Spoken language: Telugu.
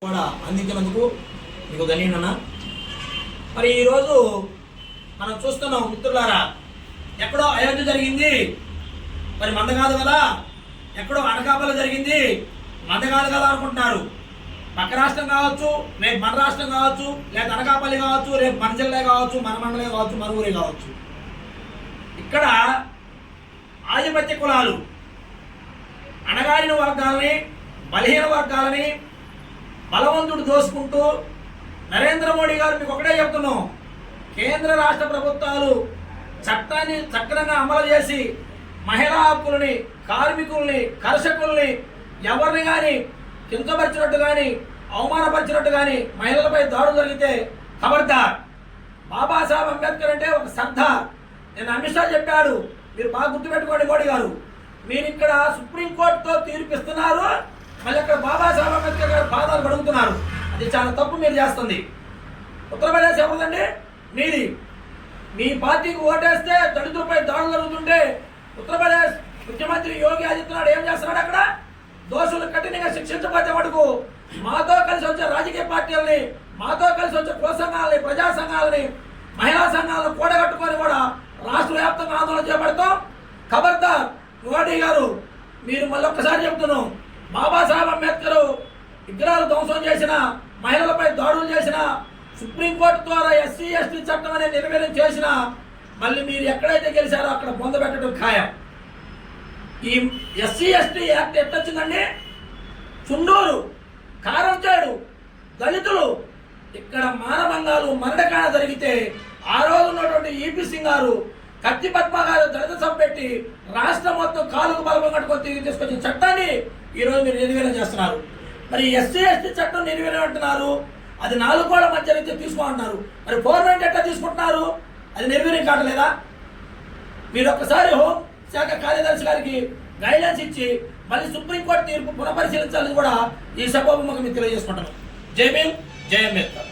కూడా అందించినందుకు మీకు ధన్యవాదాలు. మరి ఈరోజు మనం చూస్తున్నాం మిత్రులారా, ఎక్కడో అయోధ్య జరిగింది, మరి మంద కాదు కదా. ఎక్కడో అనకాపల్లి జరిగింది, మంద కాదు కదా అనుకుంటున్నారు. పక్క రాష్ట్రం కావచ్చు, రేపు మన రాష్ట్రం కావచ్చు, లేదా అనకాపల్లి కావచ్చు, రేపు మన జిల్లా కావచ్చు, మన మండలే కావచ్చు, మన ఊరే కావచ్చు. ఇక్కడ ఆధిపత్య కులాలు అణగారిన వర్గాలని, బలహీన వర్గాలని బలవంతుడు దోసుకుంటూ, నరేంద్ర మోడీ గారు మీకు ఒకటే చెప్తున్నాం, కేంద్ర రాష్ట్ర ప్రభుత్వాలు చట్టాన్ని చక్కగా అమలు చేసి మహిళా హక్కులని, కార్మికుల్ని, కర్షకుల్ని ఎవరిని కానీ కించపరిచినట్టు కానీ అవమానపరిచినట్టు కానీ మహిళలపై దాడులు జరిగితే ఖబర్దార్. బాబాసాహెబ్ అంబేద్కర్ అంటే ఒక సర్దార్. నేను అమిత్ షా చెప్పాడు, మీరు బాగా గుర్తుపెట్టుకోండి మోడీ గారు, మీరు ఇక్కడ సుప్రీంకోర్టుతో తీర్పిస్తున్నారు, మళ్ళీ ఇక్కడ బాబాసాహెబ్ అంబేద్కర్ గారు పాదాలు కడుగుతున్నారు. అది చాలా తప్పు మీరు చేస్తుంది. ఉత్తరప్రదేశ్ ఎవరిదండి? మీది. మీ పార్టీకి ఓటేస్తే దళితులపై దాడులు జరుగుతుంటే ఉత్తరప్రదేశ్ ముఖ్యమంత్రి యోగి ఆదిత్యనాథ్ ఏం చేస్తున్నాడు? అక్కడ దోషులు కఠినంగా శిక్షించబోతే మటుకు మాతో కలిసి వచ్చే రాజకీయ పార్టీలని, మాతో కలిసి వచ్చే కుల సంఘాలని, ప్రజా సంఘాలని, మహిళా సంఘాలను కూడగట్టుకొని కూడా రాష్ట్ర వ్యాప్తంగా ఆందోళన చేపడతాం. ఖబర్దార్ మోడీ గారు, మీరు మళ్ళొక్కసారి చెప్తున్నాం, బాబాసాహెబ్ అంబేద్కర్ విగ్రహాలు ధ్వంసం చేసిన, మహిళలపై దాడులు చేసిన, సుప్రీంకోర్టు ద్వారా ఎస్సీ ఎస్టీ చట్టం అనేది నిర్వీర్యం చేసిన, మళ్ళీ మీరు ఎక్కడైతే గెలిచారో అక్కడ పొందబెట్టడం ఖాయం. ఈ ఎస్సీ ఎస్టీ యాక్ట్ ఎట్టొచ్చిందండి? చుండూరు, కారంచేడు, దళితులు ఇక్కడ మానభంగాలు మరణకాండ జరిగితే ఆ రోజు ఉన్నటువంటి ఈపీ సింగ్ గారు, కత్తి పద్మ గారు దళిత సభ పెట్టి రాష్ట్రం మొత్తం కాలుకు బలపం కట్టుకొని తిరిగి తీసుకొచ్చిన చట్టాన్ని ఈరోజు మీరు నిర్వీర్యం చేస్తున్నారు. మరి ఎస్సీ ఎస్టీ చట్టం నిర్వీర్యం అంటున్నారు, అది 4 కోట్ల మధ్య రీతి తీసుకోమంటున్నారు. మరి 490 ఎట్లా తీసుకుంటున్నారు? అది నిర్వీర్యం కావట్లేదా? మీరు ఒక్కసారి హోం శాఖ కార్యదర్శి గారికి గైడ్లైన్స్ ఇచ్చి మళ్ళీ సుప్రీంకోర్టు తీర్పు పునఃపరిశీలించాలని కూడా ఈ సభాముఖంగా మీరు తెలియజేసుకుంటున్నాం. జై భీమ్, జై అంబేద్కర్.